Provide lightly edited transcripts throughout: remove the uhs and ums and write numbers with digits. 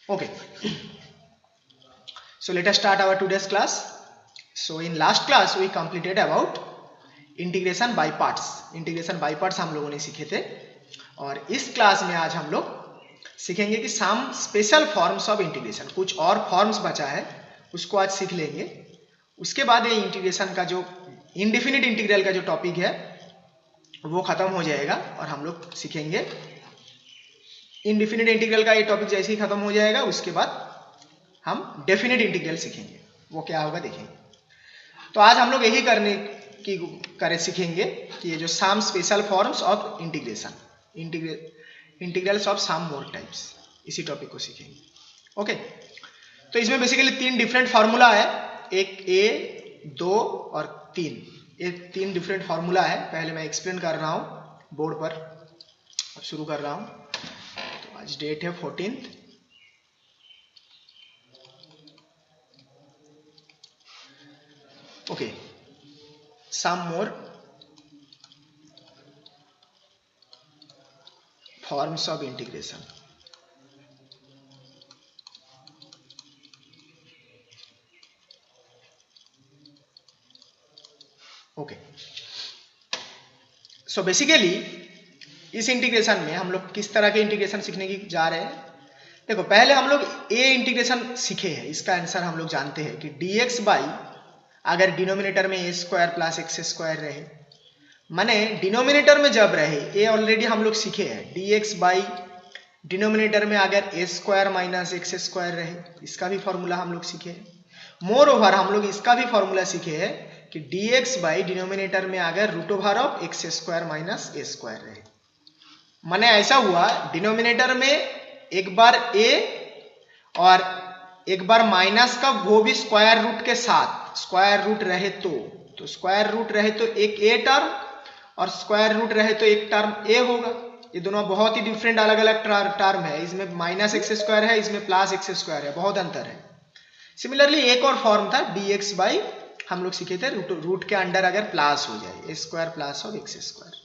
Okay, so let us start our today's class. So in last class we completed about integration by parts. Integration by parts हम लोगों ने सीखे थे, और इस क्लास में आज हम लोग सीखेंगे कि some special forms of integration. कुछ और फॉर्म्स बचा है, उसको आज सीख लेंगे. उसके बाद ये इंटीग्रेशन का जो इनडिफिनिट इंटीग्रल का जो टॉपिक है वो खत्म हो जाएगा और हम लोग सीखेंगे इनडिफिनिट इंटीग्रल का. ये टॉपिक जैसे ही खत्म हो जाएगा उसके बाद हम डेफिनिट इंटीग्रल सीखेंगे. वो क्या होगा देखेंगे. तो आज हम लोग यही करने की सीखेंगे कि ये जो some special forms of integration, integrals of some more types, इसी टॉपिक को सीखेंगे. ओके, तो इसमें बेसिकली तीन डिफरेंट फार्मूला है. एक ए, दो और तीन. ये तीन डिफरेंट फार्मूला है. पहले मैं एक्सप्लेन कर रहा हूँ बोर्ड पर. अब शुरू कर रहा हूँ. तो आज डेट है 14th. Okay, some more forms of integration. Okay, so basically इस इंटीग्रेशन में हम लोग किस तरह के इंटीग्रेशन सीखने की जा रहे हैं. देखो, पहले हम लोग ए इंटीग्रेशन सीखे हैं. इसका आंसर हम लोग जानते हैं कि dx बाई, अगर डिनोमिनेटर में ए स्क्वायर प्लस एक्स स्क्वायर रहे, माने डिनोमिनेटर में जब रहे, ए ऑलरेडी हम लोग सीखे हैं. dx बाई डिनोमिनेटर में अगर ए स्क्वायर माइनस एक्स स्क्वायर रहे, इसका भी फॉर्मूला हम लोग सीखे हैं. मोर ओवर हम लोग इसका भी फॉर्मूला सीखे हैं कि dx बाई डिनोमिनेटर में अगर root over of x square minus a square रहे. माने ऐसा हुआ, डिनोमिनेटर में एक बार ए और एक बार माइनस का, वो भी स्क्वायर रूट के साथ. स्क्वायर रूट रहे तो स्क्वायर रूट रहे तो एक ए टर्म, और स्क्वायर रूट रहे तो एक टर्म ए होगा. ये दोनों बहुत ही डिफरेंट अलग अलग टर्म है. इसमें माइनस एक्स स्क्वायर है, इसमें प्लस एक्स स्क्वायर है, बहुत अंतर है. सिमिलरली एक और फॉर्म था dx बाई, हम लोग सीखे थे रूट के अंडर अगर प्लस हो जाए, a square plus of x square,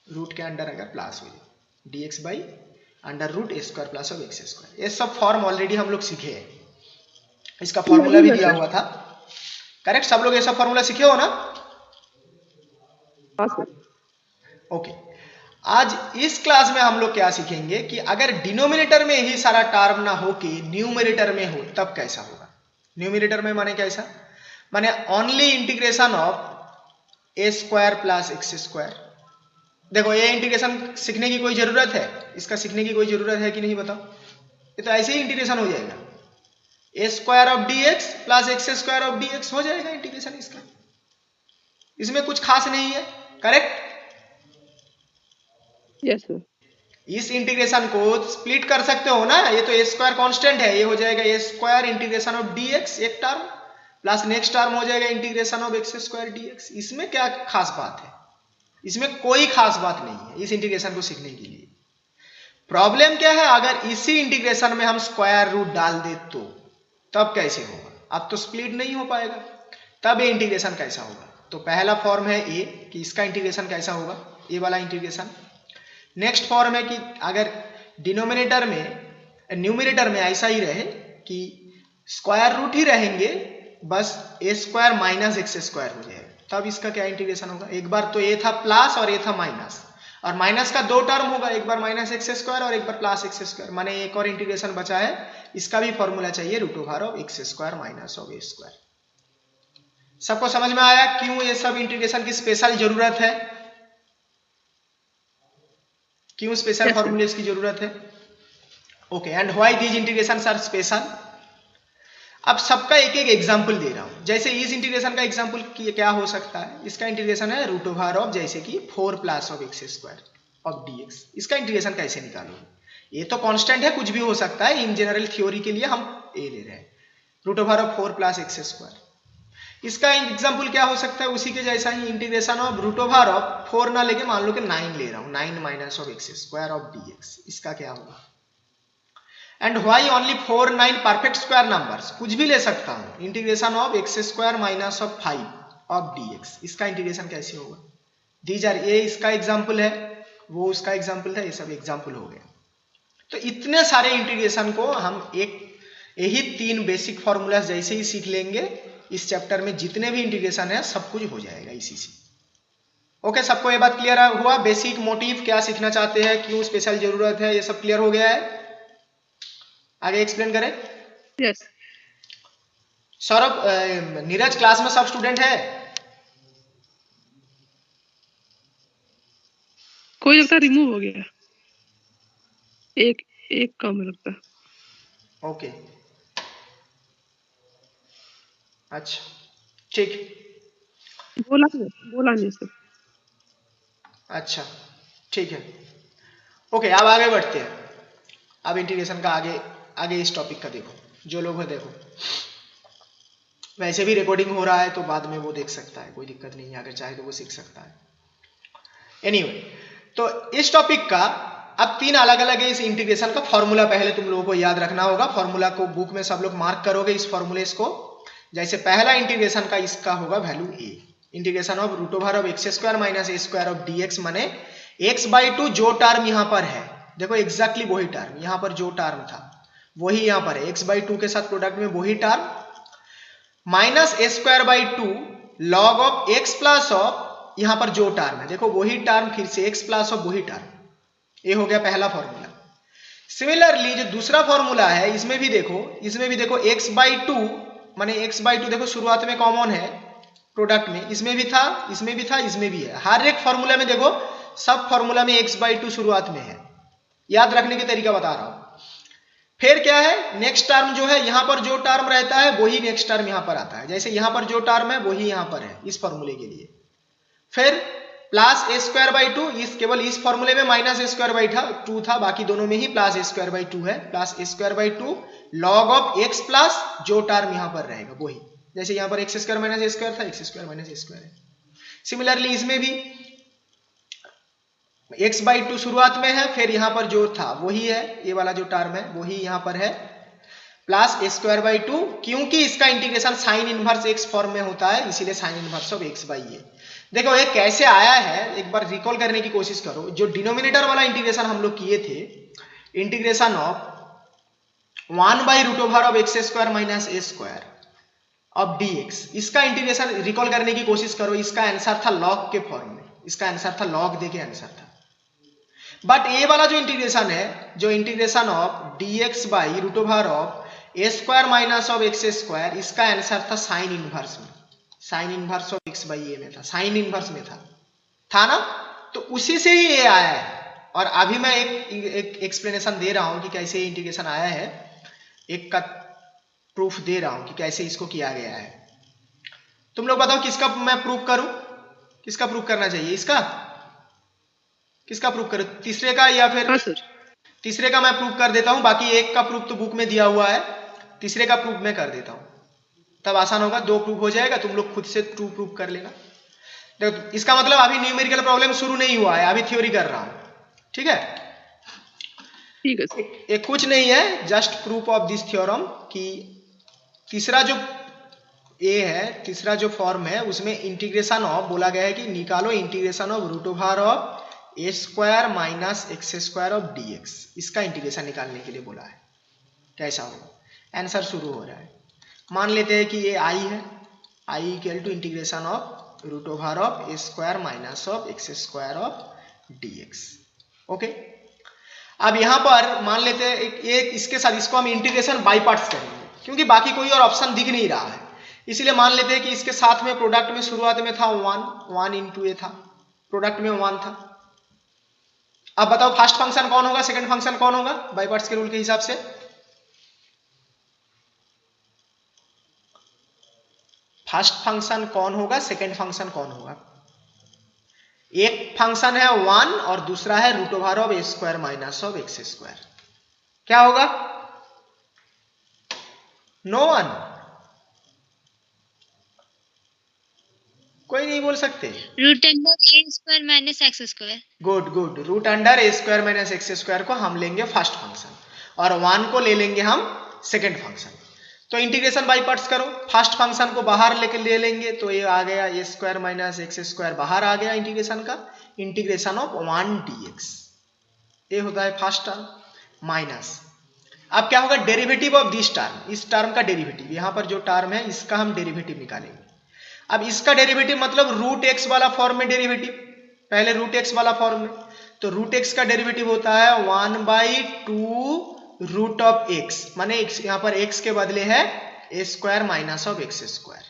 root के अंडर अगर प्लस हो जाए, dx by under root a square plus of x square. ये सब फॉर्म ऑलरेडी हम लोग सीखे हैं. इसका फॉर्मूला भी दिया हुआ था. करेक्ट, सब लोग ये सब फॉर्मूला सीखे हो ना. ओके, आज इस क्लास में हम लोग क्या सीखेंगे कि अगर डिनोमिनेटर में ही सारा टर्म ना हो के न्यूमरेटर में हो, तब कैसा होगा. न्यूमरेटर में माने कैसा, माने only integration of a square plus x square. देखो, ये इंटीग्रेशन सीखने की कोई जरूरत है, इसका सीखने की कोई जरूरत है कि नहीं बताओ. ये तो ऐसे ही इंटीग्रेशन हो जाएगा. A square of d x plus x square of d x हो जाएगा इंटीग्रेशन इसका. इसमें कुछ खास नहीं है. करेक्ट. Yes sir. इस इंटीग्रेशन को स्प्लिट कर सकते हो ना. ये तो ए स्क्वायर कांस्टेंट है, ये हो जाएगा a square integration of d x एक टर्म, प्लस नेक्स्ट टर्म हो जाएगा integration of x square d x. इसमें क्या खास बात है. इसमें कोई खास बात नहीं है इस इंटीग्रेशन को सीखने के लिए. प्रॉब्लम क्या है, अगर इसी इंटीग्रेशन में हम स्क्वायर रूट डाल दे तो तब कैसे होगा. अब तो स्प्लिट नहीं हो पाएगा, तब ये इंटीग्रेशन कैसा होगा. तो पहला फॉर्म है ए, कि इसका इंटीग्रेशन कैसा होगा, ए वाला इंटीग्रेशन. नेक्स्ट फॉर्म है कि अगर डिनोमिनेटर में न्यूमरेटर में ऐसा ही रहे कि स्क्वायर रूट ही रहेंगे, बस ए स्क्वायर माइनस एक्स स्क्वायर हो जाएगा, तब इसका क्या इंटीग्रेशन होगा. एक बार तो ए था प्लस और ए था माइनस, और माइनस का दो टर्म होगा, एक बार माइनस एक्स स्क्वायर और एक बार प्लस एक्स स्क्वायर. माने एक और इंटीग्रेशन बचा है. इसका भी फॉर्मूला चाहिए root over of x square minus of a square. सबको समझ में आया क्यों ये सब इंटीग्रेशन की स्पेशल जरूरत है, क्यों स्पेशल फॉर्मूलेस की जरूरत है. Okay, and why these integrations are special. अब सबका एक एक एग्जांपल दे रहा हूं. जैसे इस इंटीग्रेशन का एग्जांपल क्या हो सकता है. इसका इंटीग्रेशन है रूट ओवर ऑफ, जैसे कि 4 plus of x square of dx. इसका इंटीग्रेशन कैसे निकालोगे. ये तो कांस्टेंट है, कुछ भी हो सकता है. इन जनरल थ्योरी के लिए हम ए ले रहे हैं, root over of 4 plus x square. इसका एग्जांपल क्या हो सकता है, उसी के जैसा ही integration of root over of 4 ना लेके मान लो कि 9 ले रहा हूं, 9 minus of x square of dx. इसका क्या होगा. And why only 4 9 perfect square numbers, कुछ भी ले सकता हूं. Integration of x square minus of 5 of dx. इसका इंटीग्रेशन कैसे होगा. दीज आर, ये इसका एग्जांपल है, वो उसका एग्जांपल था, ये सब एग्जांपल हो गया. तो इतने सारे इंटीग्रेशन को हम यही 3 बेसिक फॉर्मूला जैसे ही सीख लेंगे, इस चैप्टर में जितने भी इंटीग्रेशन है सब कुछ हो जाएगा इसी से। ओके, सबको ये बात क्लियर हुआ? बेसिक मोटिव क्या सीखना चाहते हैं, क्यों स्पेशल जरूरत है, ये सब क्लियर हो गया है? आगे एक्सप्लेन करें। यस। सौरभ, नीरज क्लास में सब स्टूडेंट है? कोई लगता है रिमूव हो गया, एक कम लगता है। ओके, अच्छा ठीक, बोला नहीं सर। अच्छा ठीक है। ओके, अब आगे बढ़ते हैं। अब इंटीग्रेशन का आगे इस टॉपिक का देखो, जो लोग हैं देखो, वैसे भी रिकॉर्डिंग हो रहा है तो बाद में वो देख सकता है, कोई दिक्कत नहीं है, अगर चाहे तो वो सीख सकता है। एनीवे, तो इस टॉपिक का अब 3 अलग अलग है इस इंटीग्रेशन का फॉर्मूला पहले तुम लोगों को याद रखना होगा। फॉर्मूला को बुक में सब लोग मार्क करोगे इस फॉर्मूले को। जैसे पहला इंटीग्रेशन का इसका होगा value a, integration of root over of x square minus a square of d x, माने x/2 जो टर्म यहां पर है, देखो एग्जैक्टली वही टर्म यहां पर जो टर्म था वही यहां पर है, x/2 के साथ प्रोडक्ट में वही term, minus a square by 2 log of x plus of यहां पर जो टर्म है, देखो वही टर्म, फिर से एक्स प्लस ऑफ वही टर्म। ये हो गया पहला फॉर्मूला। सिमिलरली जो दूसरा फॉर्मूला है इसमें भी देखो x/2 माने x/2 देखो शुरुआत में कॉमन है प्रोडक्ट में, इसमें भी था, इसमें भी है। हर एक फॉर्मूला में देखो, सब फॉर्मूला में x/2 शुरुआत में है। याद रखने के तरीका बता रहा हूं। फिर क्या है, नेक्स्ट टर्म जो है यहां पर जो टर्म रहता है वही नेक्स्ट टर्म यहां पर आता है, जैसे यहां पर जो टर्म है वही यहां पर है इस फॉर्मूले के लिए। फिर प्लस ए स्क्वायर बाई 2, केवल इस फॉर्मूले में माइनस ए स्क्वायर बाई 2 था, बाकी दोनों में ही प्लस ए स्क्वायर बाई 2 है, plus a square by 2 log of x plus जो टर्म यहां पर रहेगा वही, जैसे यहां पर x square minus a square था, x square minus a square है। सिमिलरली इसमें भी x/2 शुरुआत में है, फिर यहां पर जो था वही है, ये वाला जो टर्म है वही यहां पर है, प्लस ए स्क्वायर बाई 2, क्योंकि इसका integration sine inverse x form में होता है, इसीलिए sine inverse of x by a. देखो ये कैसे आया है, एक बार रिकॉल करने की कोशिश करो। जो डिनोमिनेटर वाला इंटीग्रेशन हम लोग किए थे, इंटीग्रेशन ऑफ 1/√ओवर of x square minus a square of d x, इसका इंटीग्रेशन रिकॉल करने की कोशिश करो। इसका आंसर था लॉग के फॉर्म में, इसका आंसर था लॉग देके आंसर था। बट ये वाला जो इंटीग्रेशन है, जो integration of d x by root over of a square minus of x square, इसका आंसर था साइन इनवर्स में, sine inverse of x by a में था, साइन इनवर्स में था ना, तो उसी से ही ये आया है। और अभी मैं एक एक्सप्लेनेशन दे रहा हूं कि कैसे इंटीग्रेशन आया है, एक का प्रूफ दे रहा हूं कि कैसे इसको किया गया है। तुम लोग बताओ किसका मैं प्रूफ करूं, किसका प्रूफ करना चाहिए, इसका, किसका प्रूफ करूं, तीसरे का या फिर? हाँ सर। तीसरे का मैं प्रूफ कर देता हूं, बाकी एक का प्रूफ तो बुक में दिया हुआ है, तीसरे का प्रूफ मैं कर देता हूं, तब आसान होगा, 2 प्रूफ हो जाएगा, तुम लोग खुद से 2 प्रूफ कर लेना। देखो इसका मतलब अभी न्यूमेरिकल प्रॉब्लम शुरू नहीं हुआ है, अभी थ्योरी कर रहा हूं, ठीक है? ठीक है सर। एक कुछ नहीं है, just proof of this theorem कि तीसरा जो ए है, तीसरा जो फॉर्म है उसमें इंटीग्रेशन ऑफ बोला गया है कि निकालो integration of root over of a square minus x square of d x, इसका इंटीग्रेशन निकालने के लिए बोला है। कैसा होगा, आंसर शुरू हो रहा है। मान लेते हैं कि ये आई है, I equal to integration of root over of a square minus of x square of d x. Okay, अब यहां पर मान लेते हैं ये, इसके साथ इसको हम इंटीग्रेशन बाई पार्ट्स करेंगे, क्योंकि बाकी कोई और ऑप्शन दिख नहीं रहा है, इसलिए मान लेते हैं कि इसके साथ में प्रोडक्ट में शुरुआत में था 1 इंटू ए था, प्रोडक्ट में 1 था। अब बताओ फर्स्ट फंक्शन कौन होगा, सेकंड फंक्शन कौन होगा बाई पार्ट्स के रूल के हिसाब से? फर्स्ट फंक्शन कौन होगा, सेकंड फंक्शन कौन होगा? एक फंक्शन है 1 और दूसरा है root over of a square minus of x square, क्या होगा? नो वन, कोई नहीं बोल सकते? Root under a square minus x square. Good good, root under a square minus x square को हम लेंगे फर्स्ट फंक्शन और 1 को ले लेंगे हम सेकंड फंक्शन। तो इंटीग्रेशन बाई पार्ट्स करो, फर्स्ट फंक्शन को बाहर लेके ले लेंगे तो ये आ गया ए स्क्वायर माइनस एक्स स्क्वायर, बाहर आ गया इंटीग्रेशन का, इंटीग्रेशन ऑफ 1 dx, ये होता है फर्स्ट टर्म, माइनस, अब क्या होगा, डेरिवेटिव ऑफ दिस टर्म, इस टर्म का डेरिवेटिव, यहां पर जो टर्म है इसका हम डेरिवेटिव निकालेंगे। अब इसका डेरिवेटिव मतलब रूट एक्स वाला फॉर्म में डेरिवेटिव, पहले रूट एक्स वाला फॉर्म में, तो रूट एक्स का डेरिवेटिव होता है 1/2 रूट ऑफ एक्स, माने यहां पर एक्स के बदले है a square minus of x square,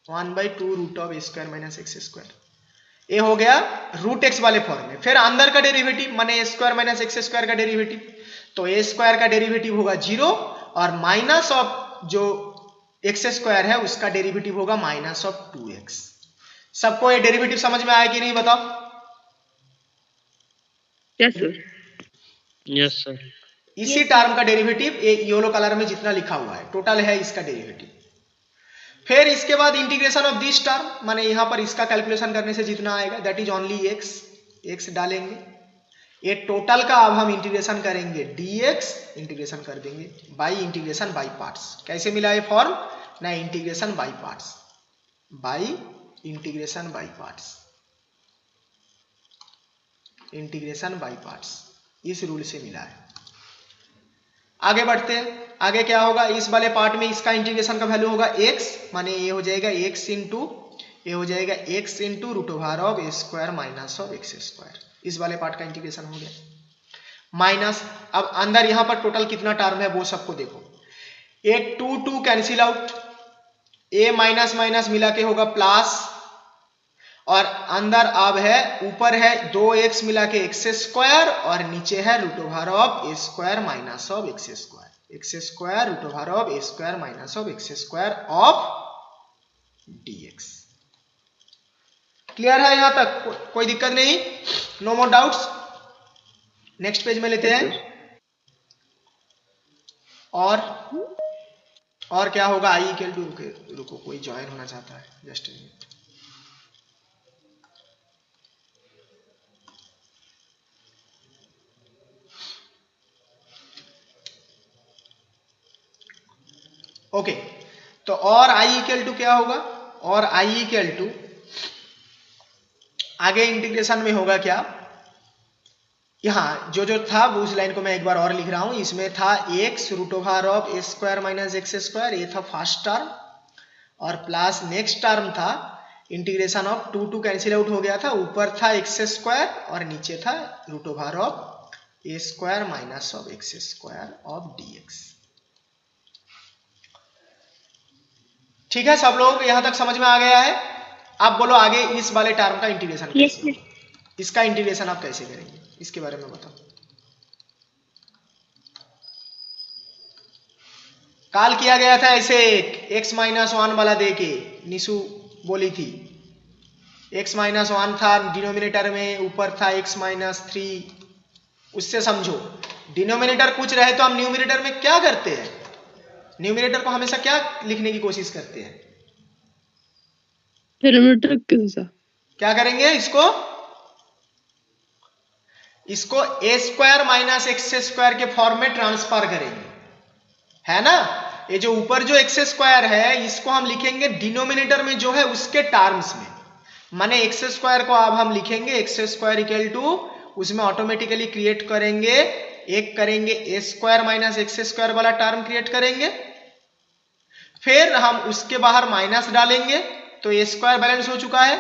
1/2 root of a square minus x square, ये हो गया रूट एक्स वाले फॉर्म में। फिर अंदर का डेरिवेटिव माने ए स्क्वायर माइनस एक्स स्क्वायर का डेरिवेटिव, तो ए स्क्वायर का डेरिवेटिव होगा 0 और माइनस ऑफ जो एक्स स्क्वायर है उसका डेरिवेटिव होगा माइनस ऑफ 2x। सबको ये डेरिवेटिव समझ में आया कि नहीं बताओ? Yes sir. Yes sir. इसी टर्म का डेरिवेटिव ये येलो कलर में जितना लिखा हुआ है टोटल है इसका डेरिवेटिव। फिर इसके बाद इंटीग्रेशन ऑफ दिस टर्म, माने यहां पर इसका कैलकुलेशन करने से जितना आएगा दैट इज ओनली x डालेंगे, ये टोटल का अब हम इंटीग्रेशन करेंगे dx, इंटीग्रेशन कर देंगे बाई इंटीग्रेशन बाई पार्ट्स। कैसे मिला ये फॉर्म ना, integration by parts, by integration by parts, integration by parts, इस रूल से मिला है। आगे बढ़ते हैं, आगे क्या होगा, इस वाले पार्ट में इसका इंटीग्रेशन का वैल्यू होगा x, माने ये हो जाएगा x इंटू, ये हो जाएगा x into root over of a square minus of x square, इस वाले पार्ट का इंटीग्रेशन हो गया माइनस। अब अंदर यहां पर टोटल कितना टर्म है वो सबको देखो, ए 2 कैंसिल आउट, ए माइनस माइनस मिला के होगा प्लस, और अंदर अब है ऊपर है 2x मिला के एक्स स्क्वायर और नीचे है root over of a square minus of x square, x square root over of a square minus of x square of dx। Clear है यहां तक? कोई दिक्कत नहीं, no more doubts. Next page में लेते हैं। और क्या होगा, आई इक्वल टू, रुको कोई ज्वाइन होना चाहता है, जस्ट अ मिनट। ओके, तो और आई इक्वल टू क्या होगा, और आई इक्वल टू आगे इंटीग्रेशन में होगा क्या, यहां जो था वो उस लाइन को मैं एक बार और लिख रहा हूं, इसमें था x root over of a square minus x square, ये था फर्स्ट टर्म, और प्लस नेक्स्ट टर्म था इंटीग्रेशन ऑफ 2 कैंसिल आउट हो गया था, ऊपर था एक्स स्क्वायर और नीचे था root over of a square minus of x square of dx। ठीक है, सब लोग यहां तक समझ में आ गया है? आप बोलो आगे इस वाले टर्म का इंटीग्रेशन कैसे होगा, इसका इंटीग्रेशन आप कैसे करेंगे, इसके बारे में बताओ। काल किया गया था ऐसे, x माइनस 1 वाला दे के निशु बोली थी, x माइनस 1 था डिनोमिनेटर में, ऊपर था x माइनस 3, उससे समझो डिनोमिनेटर कुछ रहे तो हम न्यूमिनेटर में क्या करते हैं, न्यूमिनेटर को हमेशा क्या लिखने की कोशिश करते हैं, डेरिवेटिव के साथ क्या करेंगे, इसको ए स्क्वायर माइनस एक्स स्क्वायर के फॉर्म में ट्रांसफर करेंगे, है ना। ये जो ऊपर जो एक्स स्क्वायर है इसको हम लिखेंगे डिनोमिनेटर में जो है उसके टर्म्स में, माने एक्स स्क्वायर को अब हम लिखेंगे एक्स स्क्वायर इक्वल टू, उसमें ऑटोमेटिकली क्रिएट करेंगे एक करेंगे ए स्क्वायर माइनस एक्स स्क्वायर वाला टर्म क्रिएट करेंगे, फिर हम उसके बाहर माइनस डालेंगे तो ए स्क्वायर बैलेंस हो चुका है।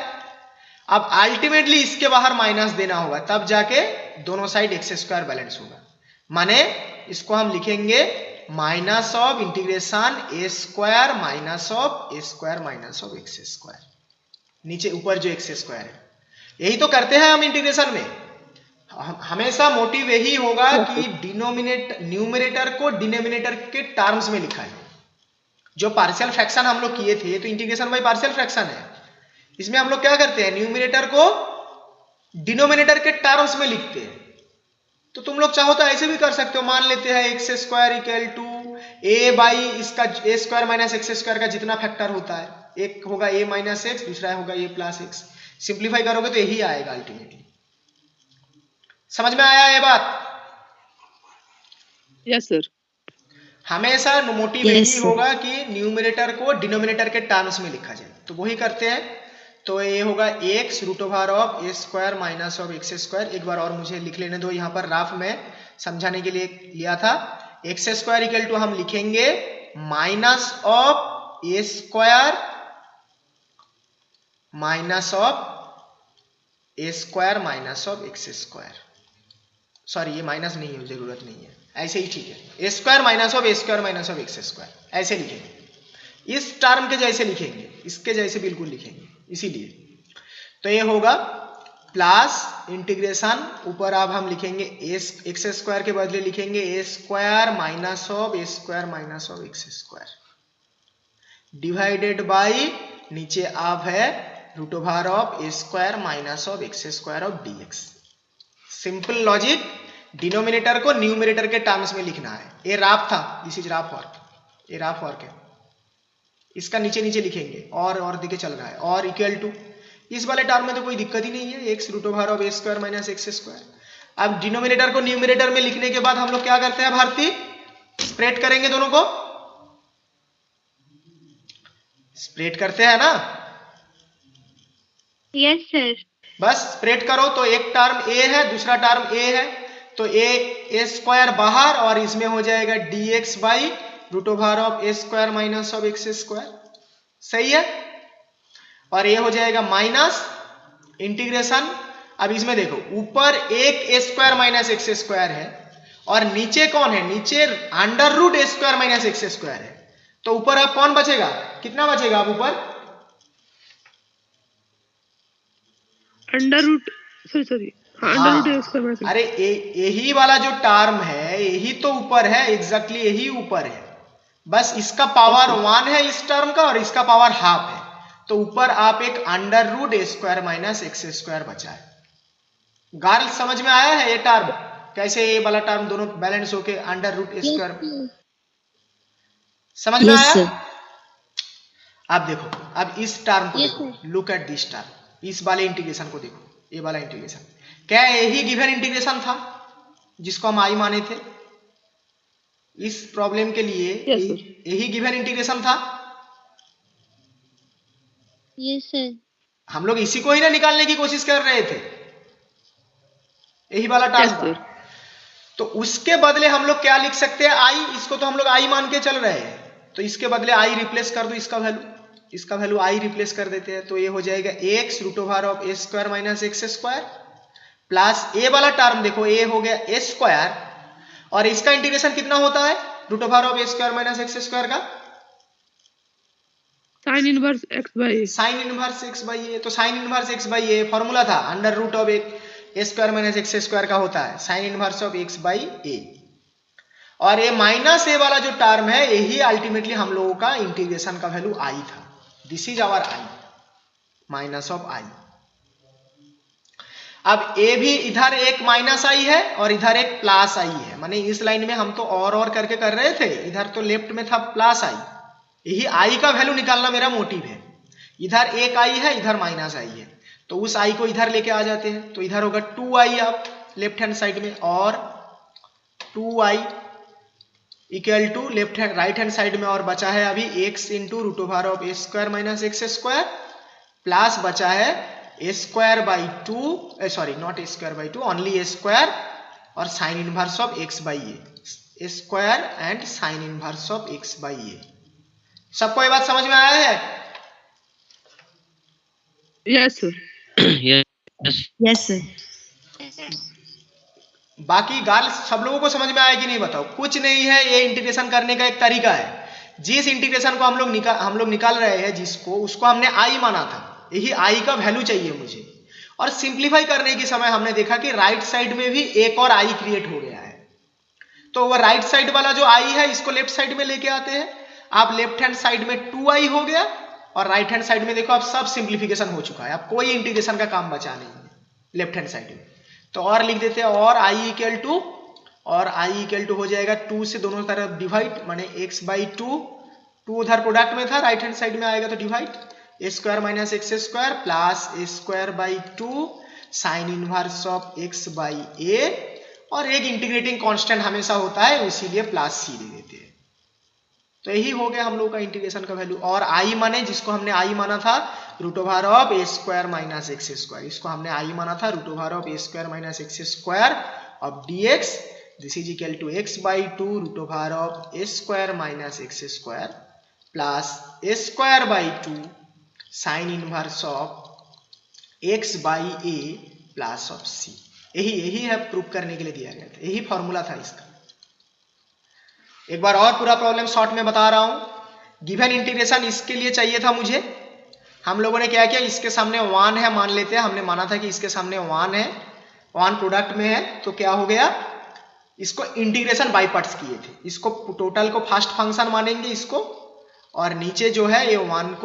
अब अल्टीमेटली इसके बाहर माइनस देना होगा तब जाके दोनों साइड एक्स स्क्वायर बैलेंस होगा, माने इसको हम लिखेंगे minus of integration A square minus of a square minus of x square, नीचे ऊपर जो एक्स स्क्वायर है। यही तो करते हैं हम इंटीग्रेशन में, हमेशा मोटिव यही होगा कि न्यूमरेटर को डिनोमिनेटर के टर्म्स में लिखा है। जो पार्शियल फ्रैक्शन हम लोग किए थे तो इंटीग्रेशन बाय पार्शियल फ्रैक्शन है, इसमें हम लोग क्या करते हैं, न्यूमरेटर को डिनोमिनेटर के टर्म्स में लिखते हैं। तो तुम लोग चाहो तो ऐसे भी कर सकते हो, मान लेते हैं x square equal to a by इसका a square minus x square का जितना फैक्टर होता है, एक होगा ए माइनस एक्स, दूसरा होगा ए प्लस एक्स, सिंप्लीफाई करोगे तो यही आएगा अल्टीमेटली। समझ में आया ये बात? Yes sir. हमेशा मोटिव यही होगा कि न्यूमरेटर को डिनोमिनेटर के टर्म्स में लिखा जाए, तो वही करते हैं। तो ये होगा x root over of a square minus of x square. एक बार और मुझे लिख लेने दो यहाँ पर रफ में, समझाने के लिए लिया था। एक्स स्क्वायर इक्वल टू हम लिखेंगे minus of a square minus of a square minus of x square. Sorry, ये माइनस नहीं है, जरूरत नहीं है, ऐसे ही ठीक है। A square minus of a square minus of x square ऐसे लिखेंगे, इस टर्म के जैसे लिखेंगे, इसके जैसे बिल्कुल लिखेंगे, इसीलिए तो ये होगा प्लस इंटीग्रेशन ऊपर अब हम लिखेंगे एक्स स्क्वायर के बदले लिखेंगे a square minus of a square minus of x square divided by नीचे अब है root over of a square minus of x square of d x. Simple logic, denominator को न्यूमरेटर के टर्म्स में लिखना है। ये राफ था, दिस इज राफ वर्क, ये राफ वर्क है, इसका नीचे नीचे लिखेंगे और दिखे चल रहा है, और इक्वल टू इस वाले टर्म में तो कोई दिक्कत ही नहीं है, x root over of a square minus x square. अब डिनोमिनेटर को न्यूमरेटर में लिखने के बाद हम लोग क्या करते हैं भारती, स्प्रेड करेंगे, दोनों को स्प्रेड करते हैं ना। Yes sir. बस स्प्रेड करो तो एक टर्म ए है, दूसरा टर्म ए है, तो ए स्क्वायर बाहर और इसमें हो जाएगा dx by root over of a square minus of x square. सही है, और ये हो जाएगा माइनस इंटीग्रेशन। अब इसमें देखो ऊपर एक ए स्क्वायर माइनस एक्स स्क्वायर है और नीचे कौन है, नीचे under root a square minus x square है, तो ऊपर अब कौन बचेगा, कितना बचेगा अब ऊपर, under root, sorry under root a square minus. अरे यही वाला जो टर्म है यही तो ऊपर है, एग्जैक्टली यही ऊपर है, बस इसका पावर 1 है इस टर्म का और इसका पावर हाफ है, तो ऊपर आप एक under root a square minus x square बचा है। गार्ल समझ में आया है ये टर्म, कैसे ये वाला टर्म दोनों बैलेंस होके अंडर रूट ए स्क्वायर, समझ में आया। अब देखो, अब इस टर्म को देखो, लुक एट दिस टर्म, इस वाले इंटीग्रेशन को देखो, ये वाला इंटीग्रेशन क्या यही गिवन इंटीग्रेशन था जिसको हम आई माने थे, इस प्रॉब्लम के लिए यही गिवन इंटीग्रेशन था। Yes sir. हम लोग इसी को ही ना निकालने की कोशिश कर रहे थे, यही वाला टर्म। तो उसके बदले हम लोग क्या लिख सकते हैं, आई, इसको तो हम लोग आई मान के चल रहे हैं, तो इसके बदले आई रिप्लेस कर दो, इसका वैल्यू आई रिप्लेस कर देते हैं, तो ये हो जाएगा x root over of a square minus x square plus a वाला टर्म देखो, ए हो गया ए स्क्वायर और इसका इंटीग्रेशन कितना होता है root over of a square minus x square का, sine inverse x by a, sine inverse x by a. तो sine inverse x by a formula था, under root of a square minus x square का होता है sine inverse of x by a, और ये minus ए वाला जो term है यही अल्टीमेटली हम लोगों का इंटीग्रेशन का वैल्यू आई था। This is our I, minus of I. अब ए भी इधर एक माइनस आई है और इधर एक प्लस आई है, माने इस लाइन में हम तो और करके कर रहे थे, इधर तो लेफ्ट में था प्लस आई, यही आई का वैल्यू निकालना मेरा मोटिव है। इधर एक आई है, इधर माइनस आई है, तो उस आई को इधर लेके आ जाते हैं, तो इधर होगा 2i अब लेफ्ट हैंड साइड में, और 2i equal to left hand right hand side में और बचा है अभी x into root over of a square minus x square plus बचा है a square by 2, sorry not a square by 2, only a square और sine inverse of x by a square and sine inverse of x by a. सबको ये बात समझ में आया है? Yes sir, yes sir. बाकी गर्ल्स सब लोगों को समझ में आया कि नहीं बताओ? कुछ नहीं है, ये इंटीग्रेशन करने का एक तरीका है। जिस इंटीग्रेशन को हम लोग निकाल रहे हैं जिसको, उसको हमने आई माना था, यही आई का वैल्यू चाहिए मुझे, और सिंप्लीफाई करने के समय हमने देखा कि राइट साइड में भी एक और आई क्रिएट हो गया है, तो वह राइट साइड वाला जो आई है इसको लेफ्ट साइड में लेके आते हैं। आप लेफ्ट हैंड साइड में 2i हो गया और राइट हैंड साइड में देखो अब सब सिंप्लीफिकेशन हो चुका है, अब कोई इंटीग्रेशन का काम बचा नहीं है लेफ्ट हैंड साइड में। तो और लिख देते हैं, और i इक्वल टू, और i इक्वल टू हो जाएगा 2 से दोनों तरफ डिवाइड, माने x बाई 2 उधर प्रोडक्ट में था, राइट हैंड साइड में आएगा तो divide, A square minus x square plus a square by 2 sine inverse of x by a, और एक इंटीग्रेटिंग कांस्टेंट हमेशा होता है इसीलिए प्लस c दे देते हैं। तो यही हो गया हम लोगों का इंटीग्रेशन का वैल्यू। और i माने, जिसको हमने i माना था root over of a square minus x square, इसको हमने i माना था root over of a square minus x square of dx, this is equal to x by 2 root over of a square minus x square plus a square by 2 sine inverse of x by a plus of c। यही है proof करने के लिए दिया गया था, यही formula था इसका। एक बार और पूरा प्रॉब्लम शॉर्ट में बता रहा हूं। गिवन इंटीग्रेशन इसके लिए चाहिए था मुझे। हम लोगों ने क्या किया, इसके सामने 1 है मान लेते हैं, हमने माना था कि इसके सामने 1 है, 1 प्रोडक्ट में है, तो क्या हो गया, इसको इंटीग्रेशन बाय पार्ट्स किए थे। इसको टोटल को फर्स्ट फंक्शन मानेंगे इसको, और नीचे जो है ये 1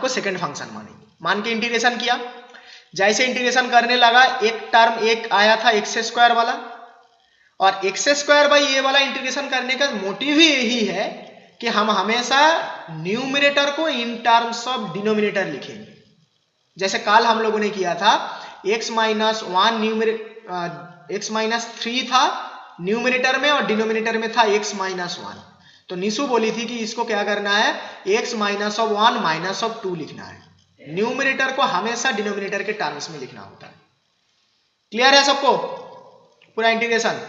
को सेकंड फंक्शन मानेंगे। मान के इंटीग्रेशन किया। जैसे इंटीग्रेशन करने लगा एक टर्म एक आया था एक्स स्क्वायर वाला, और एक्स स्क्वायर बाई ये वाला इंटीग्रेशन करने का मोटिव ही यही है कि हम हमेशा न्यूमरेटर को इन टर्म्स ऑफ डिनोमिनेटर लिखेंगे। जैसे कल हम लोगों ने किया था x माइनस 3 था न्यूमरेटर में और डिनोमिनेटर में था x माइनस 1। तो निशु बोली थी कि इसको क्या करना है, x minus of 1 minus of 2 लिखना है। न्यूमरेटर को हमेशा डिनोमिनेटर के टर्म्स में लिखना होता है। क्लियर है सबको पूरा इंटीग्रेशन?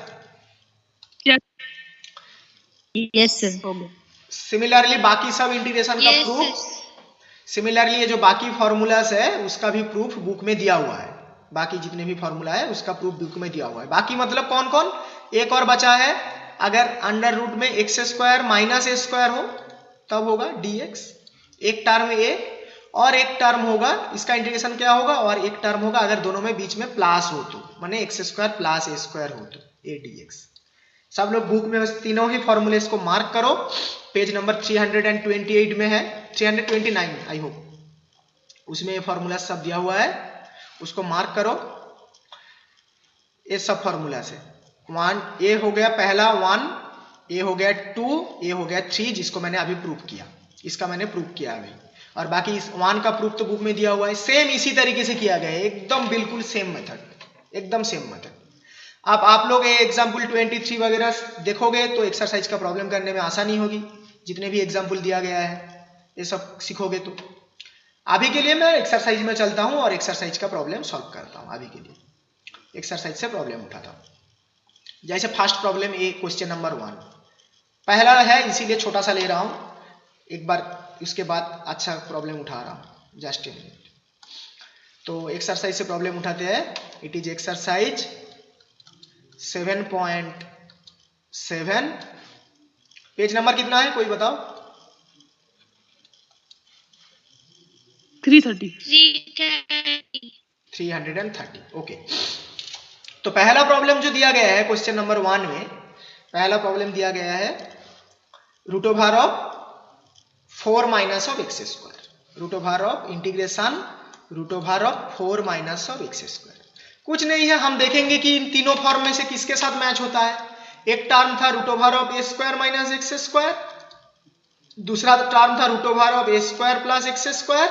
Yes, sir. सिमिलरली बाकी सब इंटीग्रेशन का Yes, प्रूफ, sir. सिमिलरली ये जो बाकी फॉर्मूलास है उसका भी प्रूफ बुक में दिया हुआ है। बाकी जितने भी फॉर्मूला है उसका प्रूफ बुक में दिया हुआ है। बाकी मतलब कौन कौन, एक और बचा है, अगर अंडर रूट में x square minus a square हो तब होगा dx। एक टर्म ए और एक टर्म होगा, इसका इंटीग्रेशन क्या होगा, और एक टर्म होगा अगर दोनों में बीच में प्लस हो तो, माने x square plus a square हो तो ए dx। सब लोग बुक में तीनों ही फॉर्मूलेस को मार्क करो। पेज नंबर 328 में है, 329 आई होप, उसमें ये फॉर्मूला सब दिया हुआ है, उसको मार्क करो। ये सब फॉर्मूला से 1 ए हो गया पहला 1, ए हो गया 2, ए हो गया 3, जिसको मैंने अभी प्रूफ किया, इसका मैंने प्रूफ किया अभी। और बाकी इस 1 का प्रूफ तो बुक में दिया हुआ है। सेम इसी तरीके से किया गया है, एकदम बिल्कुल सेम मेथड, एकदम सेम मेथड। अब आप लोग ये एग्जाम्पल 23 वगैरह देखोगे तो एक्सरसाइज का प्रॉब्लम करने में आसानी होगी। जितने भी एग्जाम्पल दिया गया है ये सब सीखोगे तो। अभी के लिए मैं एक्सरसाइज में चलता हूं और एक्सरसाइज का प्रॉब्लम सॉल्व करता हूं। अभी के लिए एक्सरसाइज से प्रॉब्लम उठाता हूं। जैसे फर्स्ट प्रॉब्लम ए क्वेश्चन नंबर 1 पहला है, इसीलिए छोटा सा ले रहा हूं, एक बार उसके बाद अच्छा प्रॉब्लम उठा रहा हूं, जस्ट ए मिनट। तो एक्सरसाइज से प्रॉब्लम उठाते हैं। It is exercise 7.7। Page number कितना है कोई बताओ? 330। ओके। तो पहला प्रॉब्लम जो दिया गया है क्वेश्चन नंबर 1 में, पहला प्रॉब्लम दिया गया है root over of 4 minus of x square, root over of integration root over of 4 minus of x square. कुछ नहीं है, हम देखेंगे कि इन तीनों फॉर्म में से किसके साथ मैच होता है। एक टर्म था root over of a square minus x square, दूसरा टर्म था root over of a square plus x square,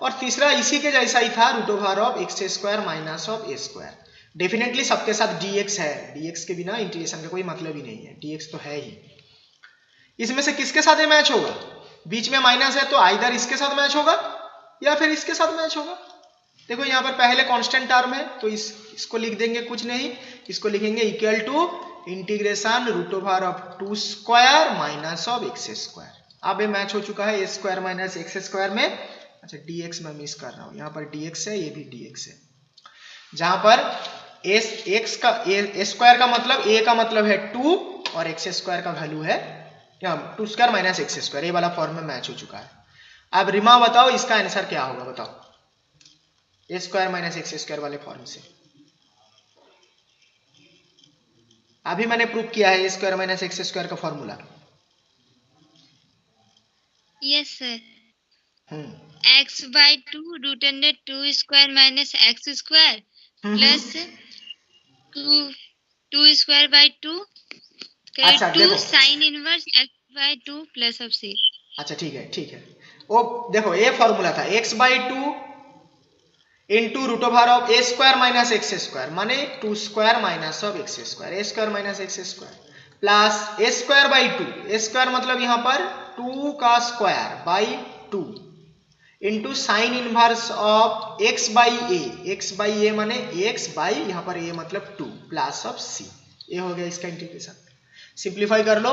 और तीसरा इसी के जैसा ही था root over of x square minus of a square. Definitely सबके साथ dx है, dx के बिना इंटीग्रेशन का कोई मतलब ही नहीं है, dx तो है ही। इसमें से किसके साथ ये मैच होगा? बीच में माइनस है तो आइदर इसके साथ मैच होगा या फिर इसके साथ मैच होगा। देखो यहाँ पर पहले कांस्टेंट टर्म है तो इसको लिख देंगे, कुछ नहीं, इसको लिखेंगे equal to integration root over of 2 square minus of x square. अब ये मैच हो चुका है a square minus x square में। अच्छा dx मैं मिस कर रहा हूँ, यहाँ पर dx है, ये भी dx है। जहां पर ए स्क्वायर का मतलब a का मतलब है 2 और एक्स स्क्वायर का वैल्यू है 2 स्क्वायर माइनस एक्स स्क्वायर, ये वाला फॉर्म में मैच हो चुका है। अब रिमा बताओ इसका आंसर क्या होगा, बताओ a square minus x square वाले फॉर्म से। अभी मैंने प्रूव किया है a square minus x square का formula. Yes sir. x by 2 root under 2 square minus x square plus 2 square by 2 2 sine inverse x by 2 plus of c। अच्छा ठीक है, ठीक है। वो देखो ये फॉर्मूला था x by 2 into root over of a square minus x square, माने 2 square minus of x square, a square minus x square plus a square by 2, a square मतलब यहाँ पर 2 का square by 2 into sine inverse of x by a, x by a माने x by यहाँ पर a मतलब 2 plus of c। ये हो गया इसका इंटीग्रेशन। सिंप्लीफाई कर लो,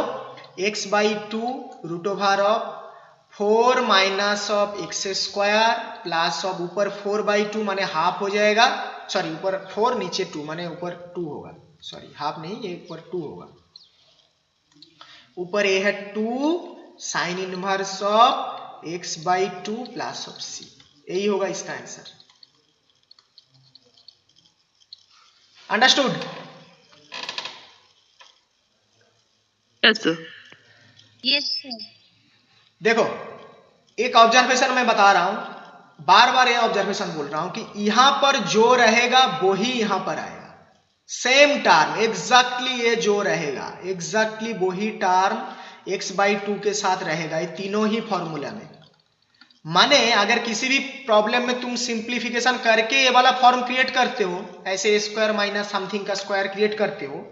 x/2 root over of 4 minus of x square plus of ऊपर 4/2 माने हाफ हो जाएगा, सॉरी ऊपर 4 नीचे 2 माने ऊपर 2 होगा, सॉरी हाफ नहीं ये ऊपर 2 होगा, ऊपर ये है 2 sine inverse of x/2 plus of c, यही होगा इसका answer. Understood? Yes sir. Yes sir. देखो एक ऑब्जर्वेशन मैं बता रहा हूं, बार बार ये ऑब्जर्वेशन बोल रहा हूं कि यहां पर जो रहेगा वो ही यहां पर आएगा, सेम टर्म एग्जैक्टली ये जो रहेगा एग्जैक्टली वो ही टर्म x/2 के साथ रहेगा, ये तीनों ही फॉर्मूला में। माने अगर किसी भी प्रॉब्लम में तुम सिंप्लीफिकेशन करके ये वाला फॉर्म क्रिएट करते हो, ऐसे a स्क्वायर माइनस समथिंग का स्क्वायर क्रिएट करते हो,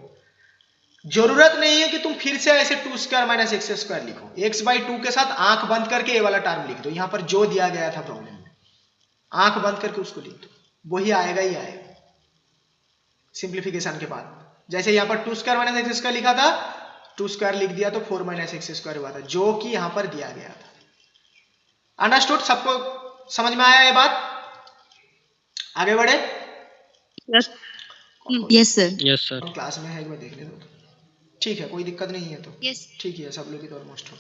जरूरत नहीं है कि तुम फिर से ऐसे 2 स्क्वायर माइनस एक्स स्क्वायर लिखो, x/2 के साथ आंख बंद करके ये वाला टर्म लिख दो, यहां पर जो दिया गया था प्रॉब्लम में आंख बंद करके उसको लिख दो, वही आएगा ही आएगा सिंप्लीफिकेशन के बाद। जैसे यहां पर 2 स्क्वायर माइनस एक्स स्क्वायर लिखा था, 2 स्क्वायर लिख दिया तो 4 माइनस एक्स स्क्वायर हुआ था, जो कि यहां पर दिया गया था। अंडरस्टूड? सबको समझ में आया ये बात? आगे बढ़े? Yes yes sir. Yes sir. Class में है एक बार देखने दो, ठीक है कोई दिक्कत नहीं है तो यस। ठीक है, सब लोग की तो ऑलमोस्ट हो,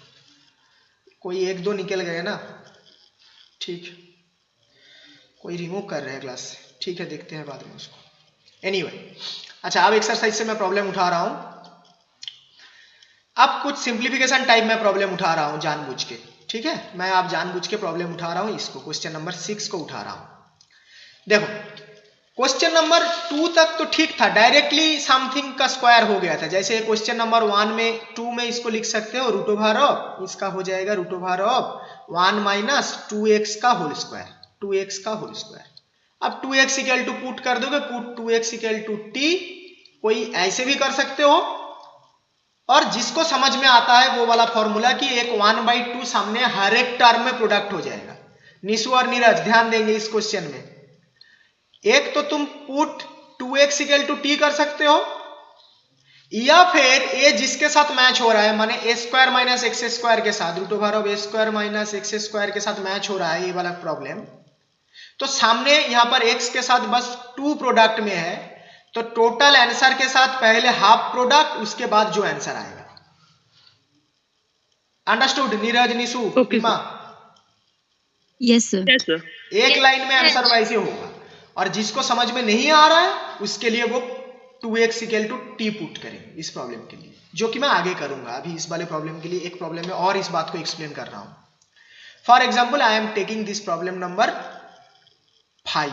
कोई एक दो निकल गए ना, ठीक, कोई रिमूव कर रहे हैं क्लास से, ठीक है देखते हैं बाद में उसको। एनीवे अच्छा अब एक्सरसाइज से मैं प्रॉब्लम उठा रहा हूं, अब कुछ सिंप्लीफिकेशन टाइप में प्रॉब्लम उठा रहा हूं जानबूझ के, ठीक है, मैं आप जानबूझ के प्रॉब्लम उठा रहा हूं, इसको क्वेश्चन नंबर 6 को उठा रहा हूं। देखो क्वेश्चन नंबर 2 तक तो ठीक था, डायरेक्टली समथिंग का स्क्वायर हो गया था, जैसे क्वेश्चन नंबर 1 में 2 में इसको लिख सकते हो रूट ओवर ऑफ, इसका हो जाएगा root over of 1 minus 2x का होल स्क्वायर, 2x का होल स्क्वायर। अब 2x इक्वल टू पुट कर दोगे, put 2x equal to t, कोई ऐसे भी कर सकते हो, और जिसको समझ में आता है वो वाला फॉर्मूला कि एक 1/2 सामने हर एक टर्म में प्रोडक्ट हो जाएगा। निशु और नीरज ध्यान देंगे इस क्वेश्चन में, एक तो तुम put 2x equal to t कर सकते हो, या फिर ये जिसके साथ मैच हो रहा है माने a square minus x square के साथ, root over of a square minus x square के साथ मैच हो रहा है ये वाला प्रॉब्लम, तो सामने यहां पर x के साथ बस 2 प्रोडक्ट में है, तो टोटल आंसर के साथ पहले हाफ प्रोडक्ट उसके बाद जो आंसर आएगा। Understood Neeraj, Nishu, Reema? Yes sir. Yes sir. एक लाइन में आंसर वैसे होगा, और जिसको समझ में नहीं आ रहा है उसके लिए वो 2x equal to t put करेंगे इस प्रॉब्लम के लिए, जो कि मैं आगे करूंगा। अभी इस वाले प्रॉब्लम के लिए एक प्रॉब्लम में और इस बात को एक्सप्लेन कर रहा हूं। For example I am taking this problem number 5,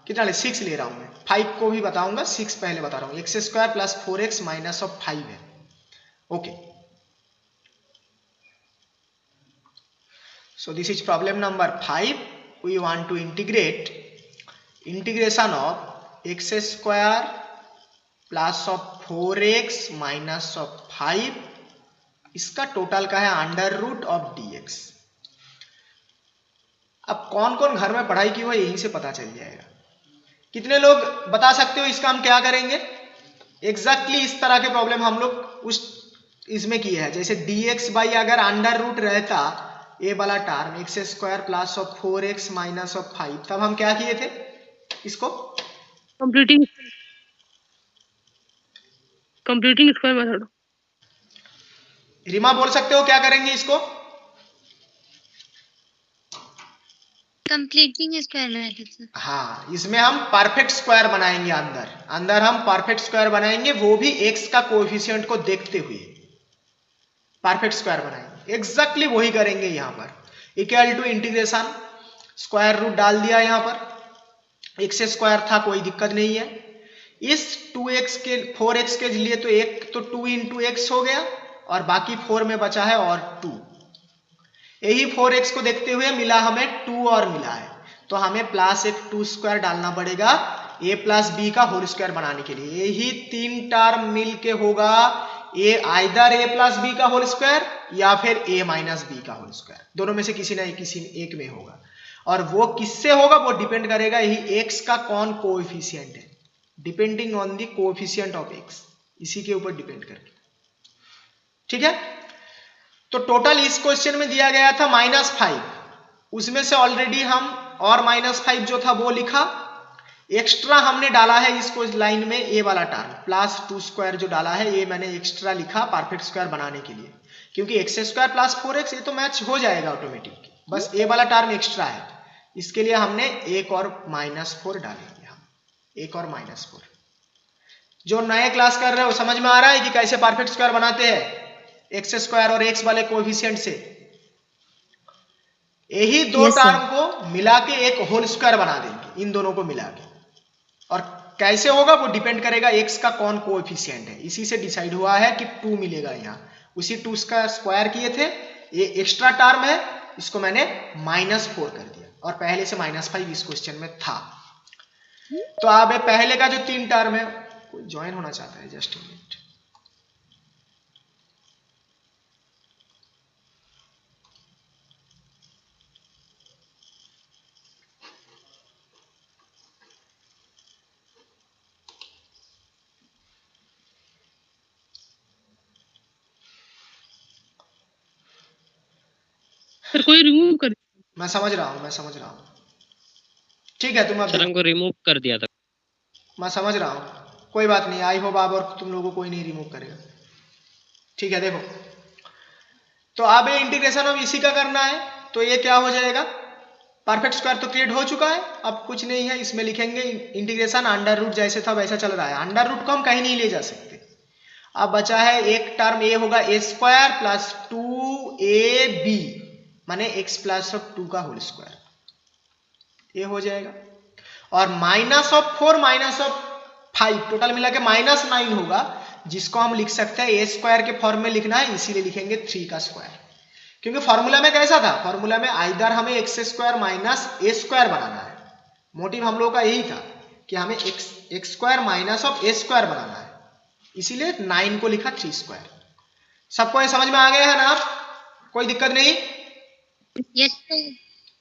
कितना ले 6 ले रहा हूं मैं, 5 को भी बताऊंगा, 6 पहले बता रहा हूं, x square plus 4x minus of 5 है। Okay, so this is problem number 5, we want to integrate integration of x square plus of 4x minus of 5, इसका टोटल का है अंडर रूट ऑफ dx। अब कौन कौन घर में पढ़ाई की हुई यहीं से पता चल जाएगा। कितने लोग बता सकते हो इसका हम क्या करेंगे? एग्जैक्टली इस तरह के प्रॉब्लम हम लोग उस इसमें किए हैं, जैसे dx बाई अगर अंडर रूट रहता ये वाला term x square plus of 4x minus of 5, तब हम क्या किए थे इसको कंप्लीटिंग स्क्वायर मेथड। रीमा बोल सकते हो क्या करेंगे इसको? Completing square method. हाँ, इसमें हम परफेक्ट स्क्वायर बनाएंगे, अंदर हम परफेक्ट स्क्वायर बनाएंगे, वो भी x का कोएफिशिएंट को देखते हुए परफेक्ट स्क्वायर बनाएंगे। एग्जैक्टली वही करेंगे यहाँ पर। Equal to integration square root डाल दिया, यहाँ पर एक्स स्क्वायर था कोई दिक्कत नहीं है। इस 2x के 4x के लिए तो एक तो 2 इंटू एक्स हो गया और बाकी 4 में बचा है और 2। यही 4x को देखते हुए मिला हमें 2 और मिला है, तो हमें प्लस एक 2 स्क्वायर डालना पड़ेगा a प्लस बी का होल स्क्वायर बनाने के लिए। यही 3 टर्म मिल के होगा ए आइदर a प्लस बी का होल स्क्वायर या फिर a माइनस बी का होल स्क्वायर, दोनों में से किसी ना किसी एक में होगा। और वो किससे होगा वो डिपेंड करेगा यही x का कौन कोएफिशिएंट है, depending on the coefficient of x। इसी के ऊपर डिपेंड करके। ठीक है, तो टोटल इस क्वेश्चन में दिया गया था -5, उसमें से ऑलरेडी हम और -5 जो था वो लिखा, एक्स्ट्रा हमने डाला है इसको लाइन में ए वाला टर्म +2² जो डाला है, ये मैंने एक्स्ट्रा लिखा परफेक्ट स्क्वायर बनाने के लिए, क्योंकि x² + 4x ये तो मैच हो जाएगा ऑटोमेटिक, बस ए वाला टर्म एक्स्ट्रा है, इसके लिए हमने एक और -4 डालेंगे हम, एक और -4। जो नए क्लास कर रहे हो समझ में आ रहा है कि कैसे परफेक्ट स्क्वायर बनाते हैं x² और x वाले कोएफिशिएंट से, यही दो टर्म को मिला के एक होल स्क्वायर बना देंगे, इन दोनों को मिला के। और कैसे होगा वो डिपेंड करेगा x का कौन कोएफिशिएंट है, इसी से डिसाइड हुआ है कि 2 मिलेगा यहाँ, उसी 2 का स्क्वायर किए थे, ये एक्स्ट्रा टर्म है, इसको मैंने -4 कर दिया, और पहले से -5 इस क्वेश्चन में था। तो अब पहले का जो 3 टर्म है, कोई ज्वाइन होना चाहता है, जस्ट मिनट, सर कोई रिमूव कर। मैं समझ रहा हूँ, ठीक है, तुम अब सर हमको रिमूव कर दिया था। मैं समझ रहा हूँ, कोई बात नहीं, आई होप आप और तुम लोगों को कोई नहीं रिमूव करेगा। ठीक है, देखो, तो अब ये इंटीग्रेशन अब इसी का करना है, तो ये क्या हो जाएगा, परफेक्ट स्क्वायर तो क्रिएट हो चुका है, अब कुछ नहीं है, इसमें लिखेंगे इंटीग्रेशन अंडर रूट जैसे था वैसा चल रहा है, अंडर रूट को हम कहीं नहीं ले जा सकते। अब बचा है एक टर्म, ये होगा a² + 2ab माने x + 2 का होल स्क्वायर, ये हो जाएगा, और -4 -5 टोटल मिला के -9 होगा, जिसको हम लिख सकते हैं a² के फॉर्म में लिखना है, इसीलिए लिखेंगे 3 का स्क्वायर, क्योंकि फॉर्मूला में कैसा था, फॉर्मूला में आइदर हमें x² - a² बनाना है, मोटिव हम लोगों का यही था कि हमें x² - a² बनाना है, इसीलिए 9 को लिखा 3²। सबको ये समझ में आ गया है ना, आप कोई दिक्कत नहीं? Yes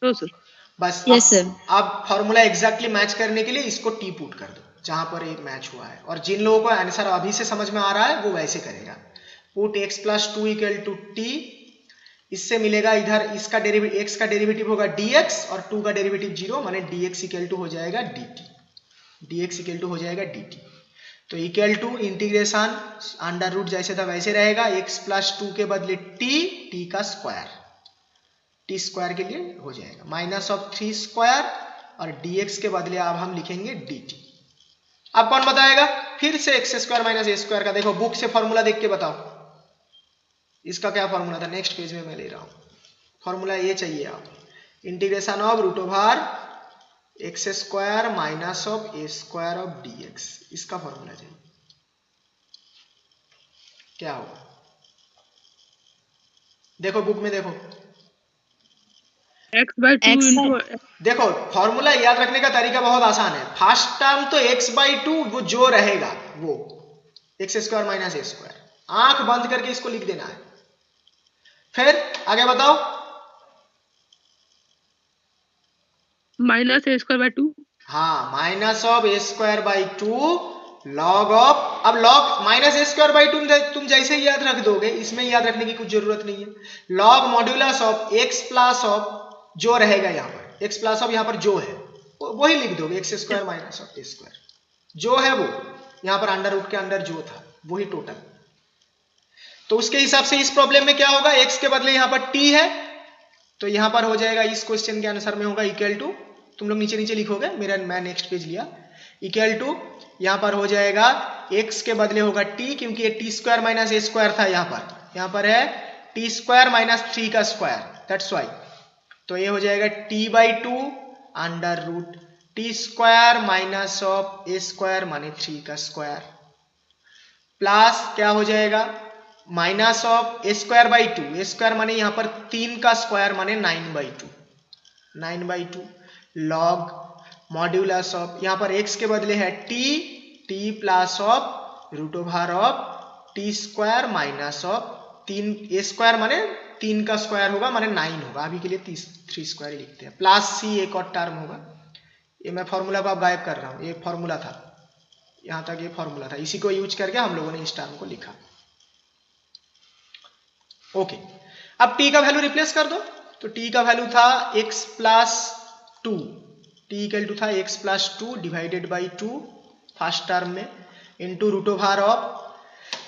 sir. बस Yes, sir. अब फॉर्मूला एग्जैक्टली मैच करने के लिए इसको टी पुट कर दो जहां पर एक मैच हुआ है, और जिन लोगों को आंसर अभी से समझ में आ रहा है वो वैसे करेगा, पुट x + 2 = t, इससे मिलेगा इधर इसका डेरिवेटिव, x का डेरिवेटिव होगा dx और 2 का डेरिवेटिव 0, माने dx = हो जाएगा dt, dx = हो जाएगा dt। तो equal to integration under root जैसे था वैसे रहेगा, x + 2 के बदले t का स्क्वायर, t² के लिए हो जाएगा -3² और dx के बदले अब हम लिखेंगे dt। अब कौन बताएगा, फिर से x² - a² का, देखो बुक से फॉर्मूला देख के बताओ, इसका क्या फॉर्मूला था, नेक्स्ट पेज में मैं ले रहा हूं, फॉर्मूला ये चाहिए आप, integration of x² - a² dx, इसका फॉर्मूला चाहिए, क्या होगा, देखो बुक में देखो, x/2 देखो फॉर्मूला याद रखने का तरीका बहुत आसान है, फर्स्ट टर्म तो x/2 वो जो रहेगा वो x² - a², आंख बंद करके इसको लिख देना है, फिर आगे बताओ, -a²/2, हाँ -a²/2 log ऑफ, अब log -a²/2 तुम जैसे ही याद रख दोगे, इसमें याद रखने की कुछ जरूरत नहीं है, log modulus of x plus of जो रहेगा यहाँ पर, x प्लस ऑफ यहाँ पर जो है वही लिख दोगे, x² - a², जो है वो यहाँ पर अंडर रूट के अंदर जो था वही टोटल। तो उसके हिसाब से इस प्रॉब्लम में क्या होगा, x के बदले यहाँ पर t है, तो यहाँ पर हो जाएगा, इस क्वेश्चन के आंसर में होगा इक्वल टू, तुम लोग नीचे नीचे लिखोगे, मैं नेक्स्ट पेज लिया, इक्वल टू यहाँ पर हो जाएगा x के बदले होगा t, क्योंकि ये t² - a² था, यहाँ पर है t² - 3 का स्क्वायर, दैट्स वाई, तो ये हो जाएगा t/2 under root t² - a² माने 3 का स्क्वायर, प्लस क्या हो जाएगा -a²/2, a² माने यहाँ पर 3 का स्क्वायर माने 9/2 log मॉड्यूलस ऑफ, यहाँ पर x के बदले है t plus of √t² minus of 3, a² माने 3 का स्क्वायर होगा माने 9 होगा, अभी के लिए 3² ही लिखते हैं, प्लस c एक और टर्म होगा, ये मैं फॉर्मूला को अब गायब कर रहा हूँ, ये फॉर्मूला था, यहां तक ये फॉर्मूला था, इसी को यूज करके हम लोगों ने इस टर्म को लिखा। ओके, अब t का वैल्यू रिप्लेस कर दो, तो t का वैल्यू था x plus 2, t equal to था x plus 2 divided by 2 first term में इंटू रूट ओवर ऑफ,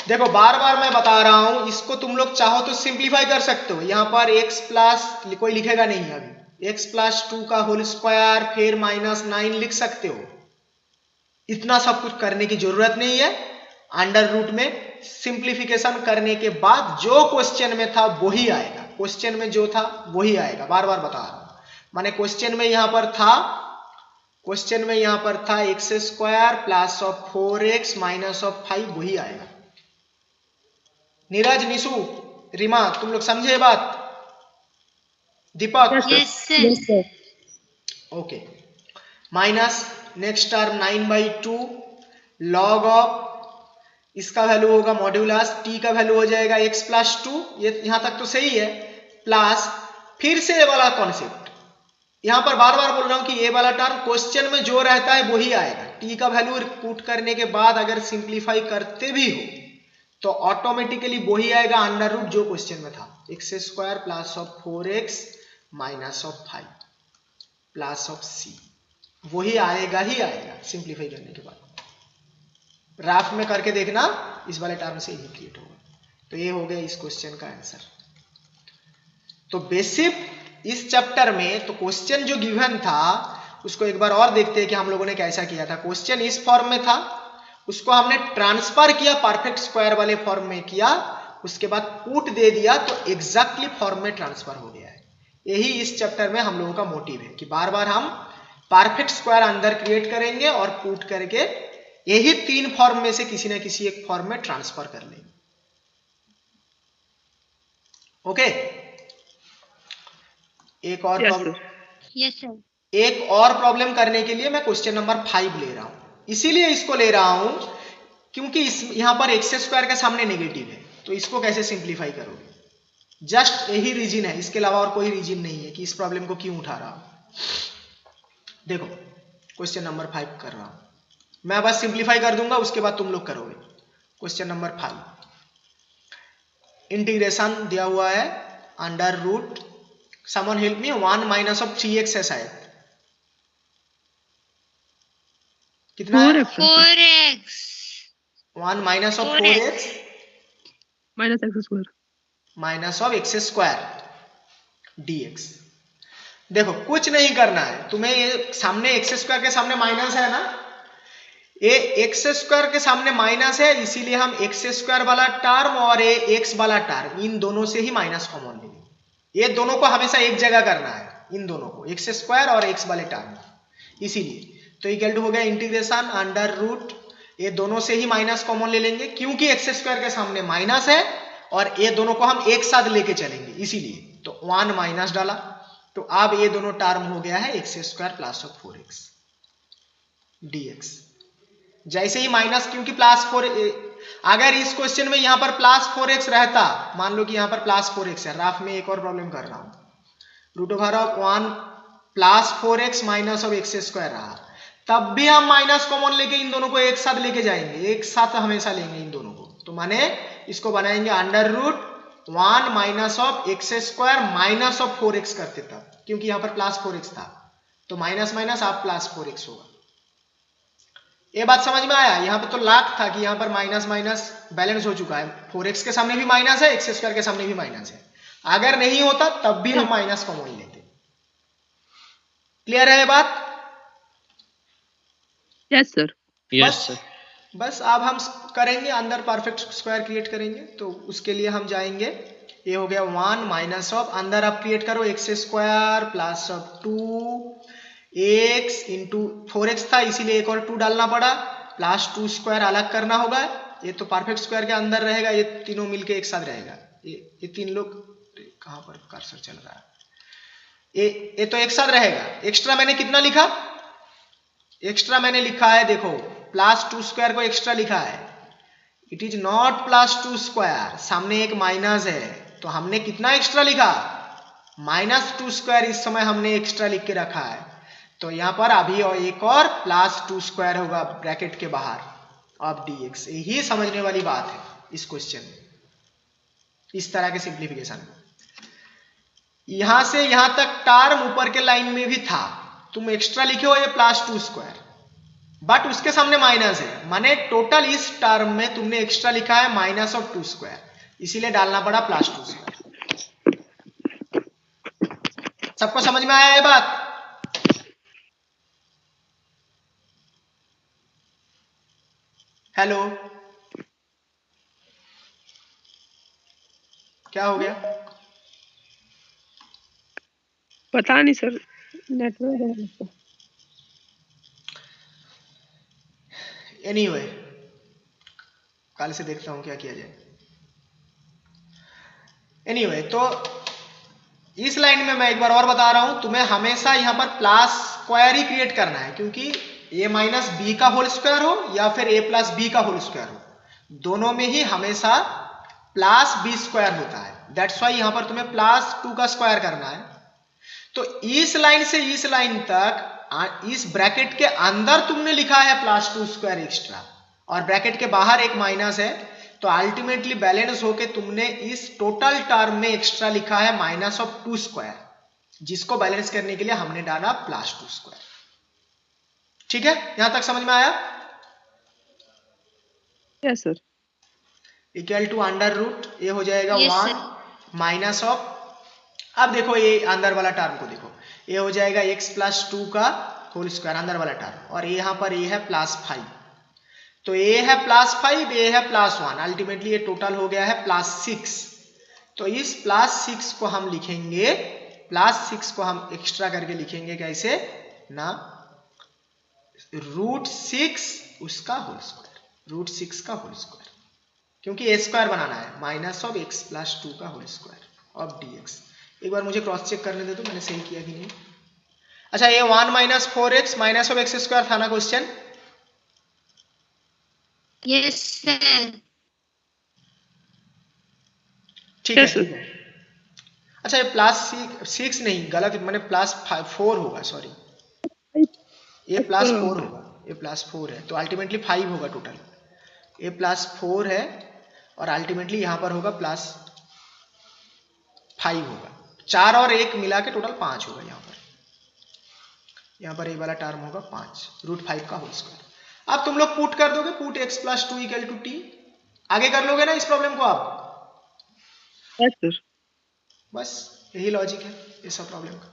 देखो बार बार मैं बता रहा हूं, इसको तुम लोग चाहो तो सिंप्लीफाई कर सकते हो। यहां पर x प्लस कोई लिखेगा नहीं अभी, x प्लस 2 का होल स्क्वायर फिर माइनस 9 लिख सकते हो, इतना सब कुछ करने की जरूरत नहीं है। अंडर रूट में सिंप्लीफिकेशन करने के बाद जो क्वेश्चन में था वही आएगा, क्वेश्चन में जो था वही आएगा, बार बार बता रहा हूं। माने क्वेश्चन में यहां पर था x square plus of 4x minus of 5, वही आएगा। नीरज, निशु, रीमा, तुम लोग समझे ये बात? Deepak? Yes sir. Okay, minus next term 9/2 log of, इसका वैल्यू होगा मॉड्यूलस, t का वैल्यू हो जाएगा x प्लस 2, ये यहां तक तो सही है, प्लस फिर से ये वाला कॉन्सेप्ट, यहां पर बार बार बोल रहा हूं कि ये वाला टर्म क्वेश्चन में जो रहता है वही आएगा। t का वैल्यू पुट करने के बाद अगर सिंप्लीफाई करते भी हो तो ऑटोमेटिकली वही आएगा अंडर रूट जो क्वेश्चन में था, x square plus of 4x minus of 5 plus of c, वही आएगा ही आएगा सिंप्लीफाई करने के बाद। राफ में करके देखना, इस वाले टर्म से ही क्रिएट होगा। तो ये हो गया इस क्वेश्चन का आंसर। तो बेसिक इस चैप्टर में तो क्वेश्चन जो गिवन था उसको एक बार और देखते हैं कि हम लोगों ने कैसा किया था। क्वेश्चन इस फॉर्म में था, उसको हमने ट्रांसफर किया, परफेक्ट स्क्वायर वाले फॉर्म में किया, उसके बाद पुट दे दिया तो एग्जैक्टली फॉर्म में ट्रांसफर हो गया है। यही इस चैप्टर में हम लोगों का मोटिव है कि बार बार हम परफेक्ट स्क्वायर अंदर क्रिएट करेंगे और पुट करके यही 3 फॉर्म में से किसी ना किसी एक फॉर्म में ट्रांसफर कर लेंगे। ओके, एक और प्रॉब्लम, यस सर। एक और प्रॉब्लम करने के लिए मैं क्वेश्चन नंबर 5 ले रहा हूं। इसीलिए इसको ले रहा हूं क्योंकि यहां पर एक्स स्क्वायर के सामने नेगेटिव है, तो इसको कैसे सिंप्लीफाई करोगे, जस्ट यही रीजन है, इसके अलावा और कोई रीजन नहीं है कि इस प्रॉब्लम को क्यों उठा रहा हूं। देखो क्वेश्चन नंबर 5 कर रहा हूं मैं, बस सिंप्लीफाई कर दूंगा, उसके बाद तुम लोग करोगे। क्वेश्चन नंबर 5, इंटीग्रेशन दिया हुआ है under root, someone help me, 1 minus of 3x है शायद, कितना है? 4x 1 minus of 4x 4x minus x square minus of x square dx। देखो कुछ नहीं करना है तुम्हें, ये सामने एक्स स्क्वायर के सामने माइनस है ना, ये एक्स स्क्वायर के सामने माइनस है, इसीलिए हम एक्स स्क्वायर वाला टर्म और ये एक्स वाला टर्म, इन दोनों से ही माइनस कॉमन लेंगे। ये दोनों को हमेशा एक जगह करना है, इन दोनों को, एक्स स्क्वायर और एक्स वाले टर्म, इसीलिए तो इक्वल टू हो गया इंटीग्रेशन अंडर रूट, ये दोनों से ही माइनस कॉमन ले लेंगे क्योंकि एक्स स्क्वायर के सामने माइनस है और ये दोनों को हम एक साथ लेके चलेंगे, इसीलिए तो 1 माइनस डाला, तो अब ये दोनों टर्म हो गया है x square plus of 4x dx। जैसे ही माइनस, क्योंकि प्लस 4, अगर इस क्वेश्चन में यहां पर प्लस 4x रहता, मान लो कि यहां पर प्लस 4x है, राफ में एक और प्रॉब्लम कर रहा हूं, root over of 1 plus 4x minus of x square रहा, तब भी हम माइनस कॉमन लेके इन दोनों को एक साथ लेके जाएंगे, एक साथ हमेशा लेंगे इन दोनों को, तो माने इसको बनाएंगे under root 1 minus of x square minus of 4x करते तब, क्योंकि यहां पर प्लस 4x था, तो माइनस माइनस आप प्लस 4x होगा। ये बात समझ में आया? यहां पे तो लाख था कि यहां पर माइनस माइनस बैलेंस हो चुका है, 4x के सामने भी माइनस है, एक्स स्क्वायर के सामने भी माइनस है, अगर नहीं होता तब भी हम माइनस कॉमन लेते। क्लियर है ये बात? Yes sir. Yes sir. बस अब हम करेंगे अंदर परफेक्ट स्क्वायर क्रिएट करेंगे, तो उसके लिए हम जाएंगे, ये हो गया 1 माइनस ऑफ, अंदर आप क्रिएट करो x square plus of 2x into 4x था इसीलिए एक और 2 डालना पड़ा, प्लस 2 स्क्वायर अलग करना होगा, ये तो परफेक्ट स्क्वायर के अंदर रहेगा, ये तीनों मिलके एक साथ रहेगा, ये 3 लोग कहां पर कर्सर चल रहा है, ये तो एक साथ रहेगा। एक्स्ट्रा मैंने कितना लिखा, एक्स्ट्रा मैंने लिखा है, देखो प्लस 2 स्क्वायर को एक्स्ट्रा लिखा है, it is not plus 2 square, सामने एक माइनस है, तो हमने कितना एक्स्ट्रा लिखा, माइनस 2 स्क्वायर इस समय हमने एक्स्ट्रा लिख के रखा है, तो यहां पर अभी और एक और प्लस 2 स्क्वायर होगा ब्रैकेट के बाहर, ऑफ dx। यही समझने वाली बात है इस क्वेश्चन में, इस तरह के सिंप्लीफिकेशन में। यहां से यहां तक टर्म ऊपर के लाइन में भी था, तुम एक्स्ट्रा लिखे हो ये +2², बट उसके सामने माइनस है, माने टोटल इस टर्म में तुमने एक्स्ट्रा लिखा है -2², इसीलिए डालना पड़ा +2²। सबको समझ में आया ये बात? हेलो, क्या हो गया? पता नहीं सर, नेटवर्क। एनीवे, कल से देखता हूं क्या किया जाए। एनीवे, तो इस लाइन में मैं एक बार और बता रहा हूं, तुम्हें हमेशा यहां पर +² ही क्रिएट करना है, क्योंकि a माइनस बी का होल स्क्वायर हो या फिर a प्लस बी का होल स्क्वायर हो, दोनों में ही हमेशा +b² होता है। दैट्स वाई यहां पर तुम्हें +2 का स्क्वायर करना है। तो इस लाइन से इस लाइन तक इस ब्रैकेट के अंदर तुमने लिखा है +2² एक्स्ट्रा, और ब्रैकेट के बाहर एक माइनस है, तो अल्टीमेटली बैलेंस होके तुमने इस टोटल टर्म में एक्स्ट्रा लिखा है -2², जिसको बैलेंस करने के लिए हमने डाला +2²। ठीक है, यहां तक समझ में आया? Yes sir. इक्वल टू √ ये हो जाएगा Yes, 1 sir. माइनस ऑफ, अब देखो ये अंदर वाला टर्म को देखो, ये हो जाएगा x + 2 का होल स्क्वायर अंदर वाला टर्म, और यहाँ पर ये है +5, तो ये है +5, ये है +1, अल्टीमेटली ये टोटल हो गया है +6। तो इस +6 को हम लिखेंगे, +6 को हम एक्स्ट्रा करके लिखेंगे कैसे ना, √6 उसका होल स्क्वायर, √6 का होल स्क्वायर, क्योंकि a² बनाना है, -(x + 2) का होल स्क्वायर ऑफ dx। एक बार मुझे क्रॉस चेक करने दे दो मैंने सही किया कि नहीं। अच्छा, ये 1 - 4x -(x²) था ना क्वेश्चन? Yes, sir. ठीक है, Yes, sir. ठीक है। अच्छा, ये +6 नहीं, गलत, मैंने +4 होगा, सॉरी, ये +4 होगा, ये +4 है, तो अल्टीमेटली 5 होगा टोटल। ये +4 है और अल्टीमेटली यहां पर होगा +5 होगा, 4 और 1 मिला के टोटल 5 होगा। यहाँ पर ये वाला टर्म होगा 5, √5 का होल स्क्वायर। अब तुम लोग पुट कर दोगे, पुट x + 2 = t, आगे कर लोगे ना इस प्रॉब्लम को आप? Yes sir. बस यही लॉजिक है इस सब प्रॉब्लम का।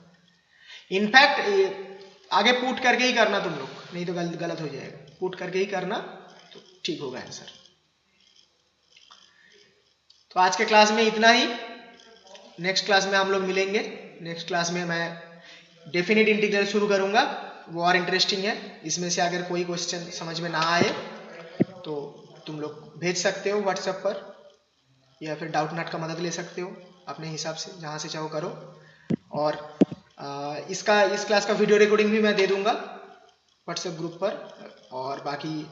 इनफैक्ट आगे पुट करके ही करना तुम लोग, नहीं तो गलत हो जाएगा, पुट करके ही करना तो ठीक होगा आंसर। तो आज के क्लास में इतना ही, नेक्स्ट क्लास में हम लोग मिलेंगे। नेक्स्ट क्लास में मैं डेफिनेट इंटीग्रल शुरू करूंगा, वो और इंटरेस्टिंग है। इसमें से अगर कोई क्वेश्चन समझ में ना आए तो तुम लोग भेज सकते हो व्हाट्सएप पर, या फिर डाउटनट का मदद ले सकते हो, अपने हिसाब से जहाँ से चाहो करो। और इस क्लास का वीडियो रिकॉर्डिंग भी मैं दे दूंगा व्हाट्सएप ग्रुप पर, और बाकी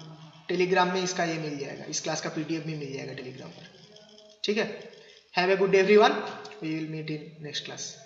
टेलीग्राम में इसका ये मिल जाएगा, इस क्लास का PDF भी मिल जाएगा टेलीग्राम पर। ठीक है, have a good day everyone, we will meet in next class.